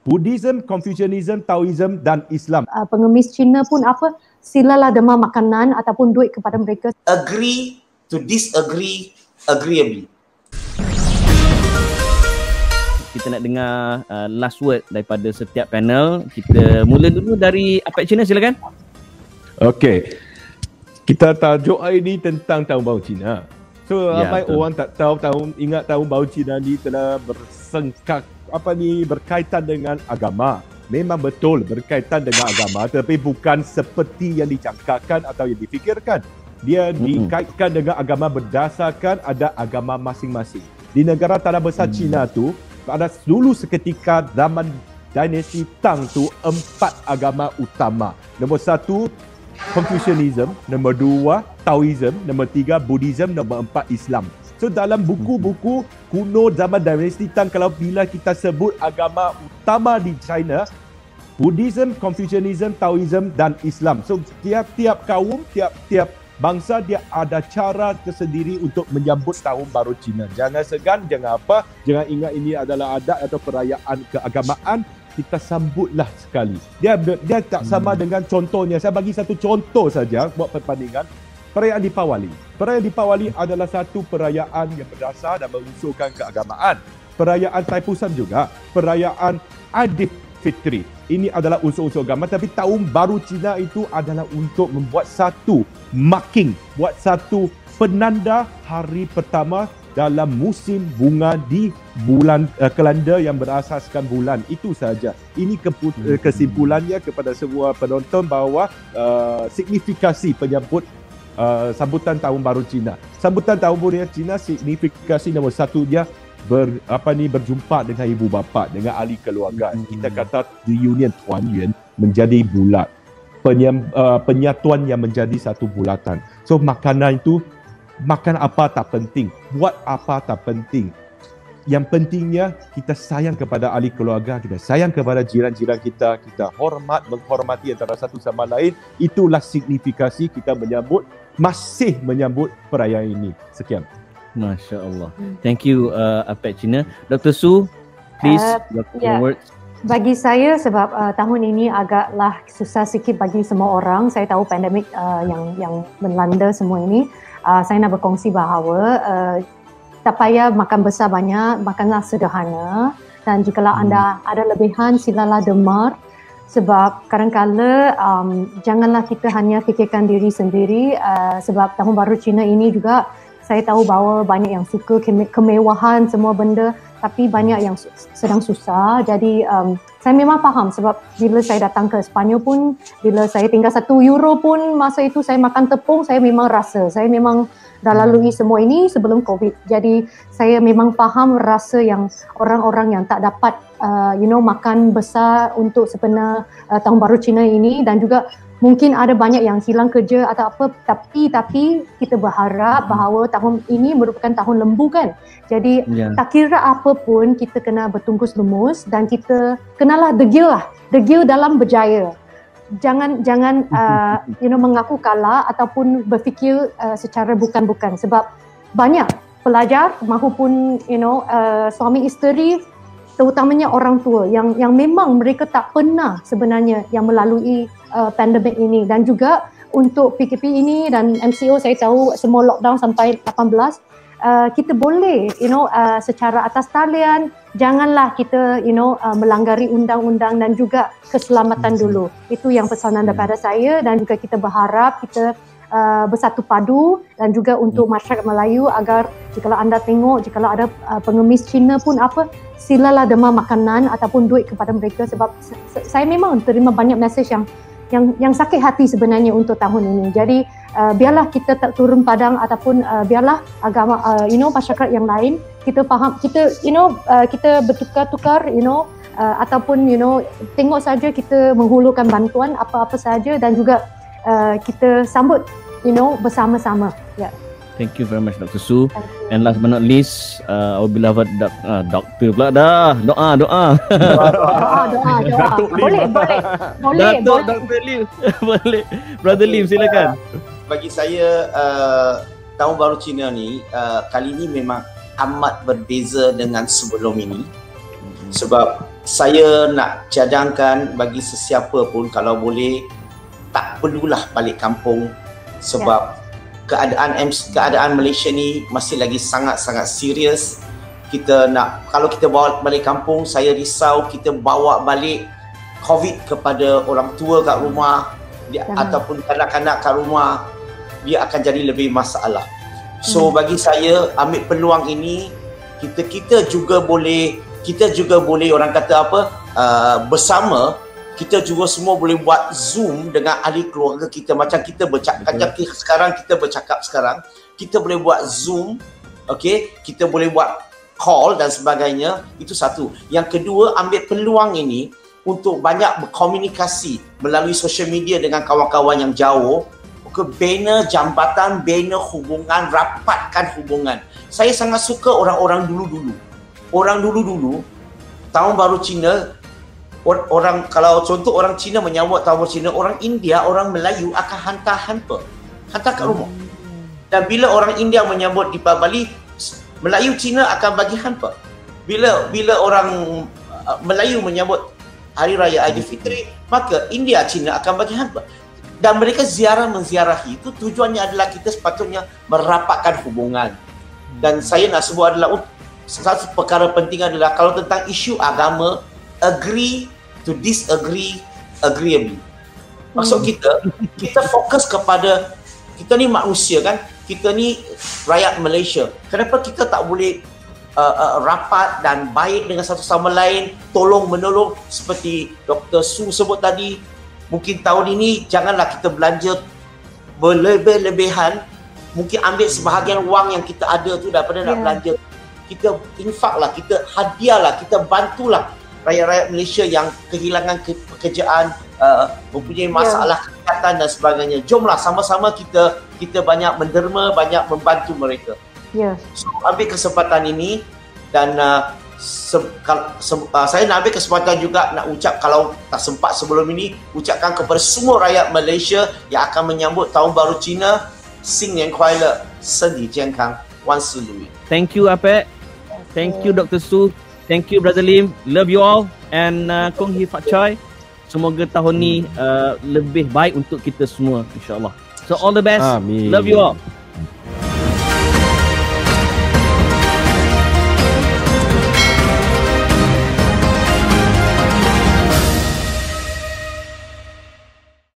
Buddhism, Confucianism, Taoism dan Islam. Pengemis Cina pun silalah demam makanan ataupun duit kepada mereka. Agree to disagree agreeably. Kita nak dengar last word daripada setiap panel. Kita mula dulu dari Apek Cina, silakan. Okey. Kita tajuk hari ini tentang Tahun Baru Cina. So ramai orang tak tahu ingat Tahun Baru Cina ni telah berkaitan dengan agama. Memang betul berkaitan dengan agama, tapi bukan seperti yang dicangkakan atau yang difikirkan. Dia dikaitkan dengan agama berdasarkan ada agama masing-masing. Di negara tanah besar Cina tu, pada dulu seketika zaman dinasti Tang tu 4 agama utama. Nombor 1 Confucianism, nombor 2 Taoism, nombor 3 Buddhism, nombor 4 Islam. So dalam buku-buku kuno zaman dinasti Tang, kalau bila kita sebut agama utama di China, Buddhism, Confucianism, Taoism dan Islam. So tiap-tiap kaum, tiap-tiap bangsa dia ada cara tersendiri untuk menyambut Tahun Baru Cina. Jangan segan, jangan apa, jangan ingat ini adalah adat atau perayaan keagamaan. Kita sambutlah sekali. Dia tak sama dengan contohnya. Saya bagi satu contoh saja buat perbandingan. Perayaan Deepawali. Perayaan Deepawali adalah satu perayaan yang berdasar dan mengunsurkan keagamaan. Perayaan Thaipusam juga. Perayaan Aidilfitri. Ini adalah unsur-unsur agama. Tapi Tahun Baru Cina itu adalah untuk membuat satu marking. Buat satu penanda hari pertama dalam musim bunga di bulan kalender yang berasaskan bulan. Itu saja. Ini kesimpulannya kepada semua penonton bahawa signifikasi penyambut sambutan Tahun Baru Cina. Sambutan Tahun Baru Cina signifikasi nombor 1 dia berjumpa dengan ibu bapa, dengan ahli keluarga. Kita kata reunion, Tuan Yuan menjadi bulat. Penyatuan yang menjadi satu bulatan. So makanan itu, makan apa tak penting, buat apa tak penting. Yang pentingnya kita sayang kepada ahli keluarga, kita sayang kepada jiran-jiran kita, kita menghormati antara satu sama lain. Itulah signifikasi kita masih menyambut perayaan ini. Sekian. Masya Allah. Thank you Apek Cina. Dr. Su, please, your words. Bagi saya, sebab tahun ini agaklah susah sikit bagi semua orang. Saya tahu pandemik yang melanda semua ini. Saya nak berkongsi bahawa tak payah makan besar banyak, makanlah sederhana. Dan jikalau anda ada lebihan, silalah demar. Sebab kadang-kadang janganlah kita hanya fikirkan diri sendiri. Sebab Tahun Baru Cina ini juga, saya tahu bahawa banyak yang suka kemewahan semua benda, tapi banyak yang sedang susah. Jadi saya memang faham, sebab bila saya datang ke Sepanyol pun, bila saya tinggal 1 euro pun, masa itu saya makan tepung, saya memang rasa. Saya memang dah lalui semua ini sebelum COVID. Jadi saya memang faham rasa yang orang-orang yang tak dapat makan besar untuk sempena Tahun Baru Cina ini, dan juga mungkin ada banyak yang hilang kerja atau apa, tapi kita berharap bahawa tahun ini merupakan tahun lembu kan. Jadi tak kira apa pun, kita kena bertungkus lumus dan kita kenalah degil dalam berjaya. Jangan mengaku kalah ataupun berfikir secara bukan-bukan, sebab banyak pelajar mahupun suami isteri, terutamanya orang tua yang memang mereka tak pernah sebenarnya yang melalui pandemik ini. Dan juga untuk PKP ini dan MCO, saya tahu semua lockdown sampai 18, kita boleh secara atas talian, janganlah kita melanggari undang-undang dan juga keselamatan dulu. Itu yang pesanan daripada saya, dan juga kita berharap kita bersatu padu, dan juga untuk masyarakat Melayu agar jikalau anda tengok, jikalau ada pengemis Cina pun silalah demam makanan ataupun duit kepada mereka. Sebab saya memang terima banyak mesej yang sakit hati sebenarnya untuk tahun ini. Jadi biarlah kita tak turun padang ataupun biarlah agama masyarakat yang lain kita faham, kita bertukar-tukar ataupun tengok saja, kita menghulurkan bantuan apa-apa saja, dan juga kita sambut bersama-sama. Thank you very much Dr. Su. And last but not least, our beloved doktor pula dah. Doa. Boleh. Dr. Lim. Boleh. Brother Lim, silakan. Bagi saya, Tahun Baru Cina ni kali ni memang amat berbeza dengan sebelum ini. Sebab saya nak cadangkan bagi sesiapa pun kalau boleh tak perlulah balik kampung sebab keadaan Malaysia ni masih lagi sangat-sangat serius. Kita nak, kalau kita bawa balik kampung, saya risau kita bawa balik COVID kepada orang tua kat rumah ataupun kanak-kanak kat rumah, dia akan jadi lebih masalah. So bagi saya, ambil peluang ini, kita juga boleh orang kata apa, bersama, kita juga semua boleh buat Zoom dengan ahli keluarga kita. Macam kita bercakap sekarang, kita boleh buat Zoom, okay? Kita boleh buat call dan sebagainya. Itu satu. Yang kedua, ambil peluang ini untuk banyak berkomunikasi melalui social media dengan kawan-kawan yang jauh. Bina jambatan, bina hubungan, rapatkan hubungan. Saya sangat suka orang-orang dulu-dulu. Orang dulu-dulu, Tahun Baru Cina, orang, kalau contoh orang Cina menyambut Tahun Baru Cina, orang India, orang Melayu akan hantar hamper, hantar kat rumah. Dan bila orang India menyambut di Bali, Melayu Cina akan bagi hamper. Bila orang Melayu menyambut Hari Raya Aidilfitri, maka India Cina akan bagi hamper. Dan mereka menziarahi itu tujuannya adalah kita sepatutnya merapatkan hubungan. Dan saya nak sebut adalah satu perkara penting adalah kalau tentang isu agama, agree to disagree agreeably. Maksud kita fokus kepada, kita ni manusia kan, kita ni rakyat Malaysia. Kenapa kita tak boleh rapat dan baik dengan satu sama lain, tolong menolong seperti Dr. Su sebut tadi. Mungkin tahun ini janganlah kita belanja berlebih-lebihan. Mungkin ambil sebahagian wang yang kita ada tu daripada nak belanja. Kita infaklah, kita hadiahlah, kita bantulah rakyat-rakyat Malaysia yang kehilangan pekerjaan, mempunyai masalah kesihatan dan sebagainya. Jomlah sama-sama kita banyak menderma, banyak membantu mereka. So ambil kesempatan ini dan saya nak ambil kesempatan juga nak ucap, kalau tak sempat sebelum ini, ucapkan kepada semua rakyat Malaysia yang akan menyambut Tahun Baru Cina, 新年快乐，身体健康，万事如意。 Thank you Apek. Thank you Dr. Su. Thank you Brother Lim. Love you all and Kong Hee Fat Choi. Semoga tahun ni lebih baik untuk kita semua, insya-Allah. So all the best. Amin. Love you all.